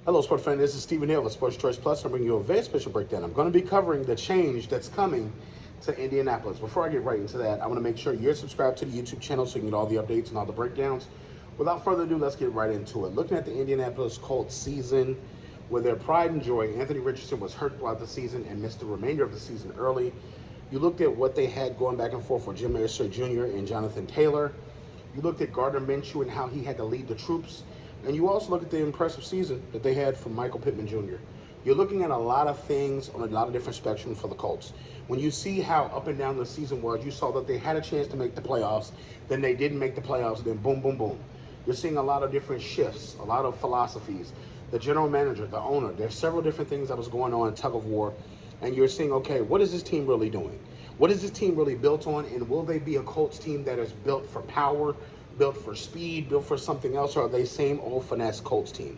Hello, sports fan. This is Stephen Hill of Sports Choice Plus. I'm bringing you a very special breakdown. I'm going to be covering the change that's coming to Indianapolis. Before I get right into that, I want to make sure you're subscribed to the YouTube channel so you can get all the updates and all the breakdowns. Without further ado, let's get right into it. Looking at the Indianapolis Colts season, with their pride and joy, Anthony Richardson was hurt throughout the season and missed the remainder of the season early. You looked at what they had going back and forth for Jim Mercer Jr. and Jonathan Taylor. You looked at Gardner Minshew and how he had to lead the troops. And you also look at the impressive season that they had from Michael Pittman Jr. You're looking at a lot of things on a lot of different spectrums for the Colts. When you see how up and down the season was, you saw that they had a chance to make the playoffs, then they didn't make the playoffs, then boom, boom, boom. You're seeing a lot of different shifts, a lot of philosophies. The general manager, the owner, there's several different things that was going on in tug of war. And you're seeing, okay, what is this team really doing? What is this team really built on? And will they be a Colts team that is built for power, built for speed, built for something else, or are they same old finesse Colts team?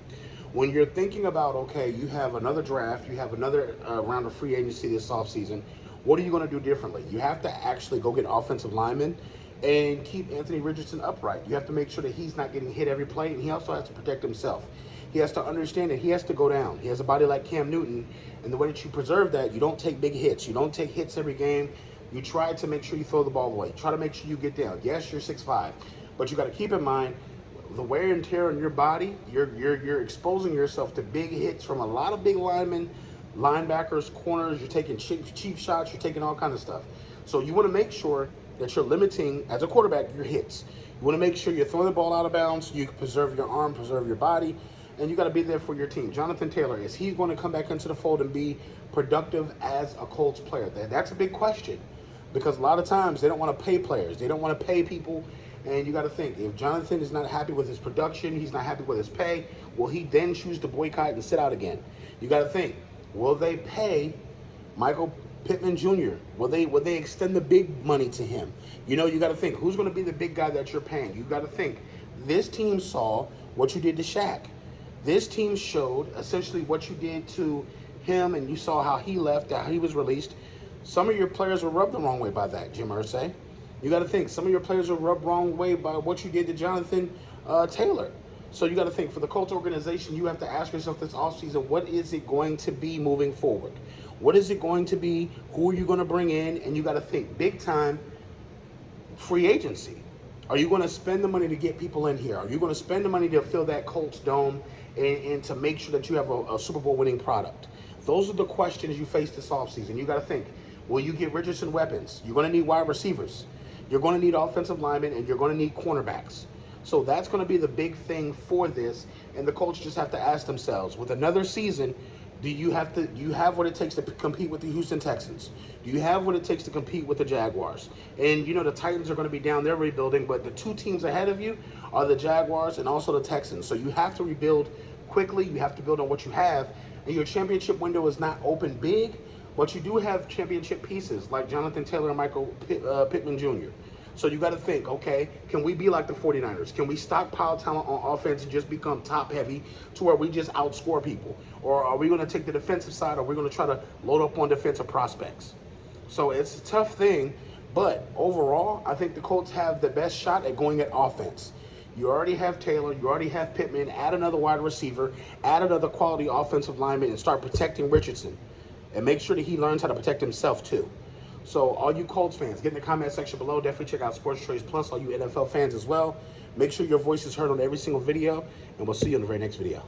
When you're thinking about, okay, you have another draft, you have another round of free agency this offseason, what are you going to do differently? You have to actually go get offensive linemen and keep Anthony Richardson upright. You have to make sure that he's not getting hit every play, and he also has to protect himself. He has to understand that he has to go down. He has a body like Cam Newton, and the way that you preserve that, you don't take big hits. You don't take hits every game. You try to make sure you throw the ball away. Try to make sure you get down. Yes, you're 6'5", but you got to keep in mind the wear and tear on your body. You're exposing yourself to big hits from a lot of big linemen, linebackers, corners. You're taking cheap shots. You're taking all kinds of stuff. So you want to make sure that you're limiting, as a quarterback, your hits. You want to make sure you're throwing the ball out of bounds so you can preserve your arm, preserve your body, and you got to be there for your team. Jonathan Taylor, is he going to come back into the fold and be productive as a Colts player? That's a big question, because a lot of times they don't want to pay players. They don't want to pay people. And you got to think, if Jonathan is not happy with his production, he's not happy with his pay, will he then choose to boycott and sit out again? You got to think, will they pay Michael Pittman Jr.? Will they extend the big money to him? You know, you got to think, who's going to be the big guy that you're paying? You got to think, this team saw what you did to Shaq. This team showed essentially what you did to him, and you saw how he left, how he was released. Some of your players were rubbed the wrong way by that, Jim Irsay. You got to think, some of your players were rubbed the wrong way by what you did to Jonathan Taylor. So you got to think, for the Colts organization, you have to ask yourself this offseason, what is it going to be moving forward? What is it going to be? Who are you going to bring in? And you got to think big time free agency. Are you going to spend the money to get people in here? Are you going to spend the money to fill that Colts dome and to make sure that you have a Super Bowl winning product? Those are the questions you face this offseason. You got to think, will you get Richardson weapons? You're going to need wide receivers. You're going to need offensive linemen, and you're going to need cornerbacks. So that's going to be the big thing for this. And the Colts just have to ask themselves, with another season, do you have what it takes to compete with the Houston Texans? Do you have what it takes to compete with the Jaguars? And you know the Titans are going to be down there rebuilding, but the two teams ahead of you are the Jaguars and also the Texans. So you have to rebuild quickly. You have to build on what you have. And your championship window is not open big, but you do have championship pieces like Jonathan Taylor and Michael Pittman Jr. So you got to think, okay, can we be like the 49ers? Can we stockpile talent on offense and just become top heavy to where we just outscore people? Or are we going to take the defensive side, or are we going to try to load up on defensive prospects? So it's a tough thing, but overall, I think the Colts have the best shot at going at offense. You already have Taylor, you already have Pittman, add another wide receiver, add another quality offensive lineman, and start protecting Richardson. And make sure that he learns how to protect himself too. So all you Colts fans, get in the comment section below. Definitely check out Sports Choice Plus, all you NFL fans as well. Make sure your voice is heard on every single video, and we'll see you in the very next video.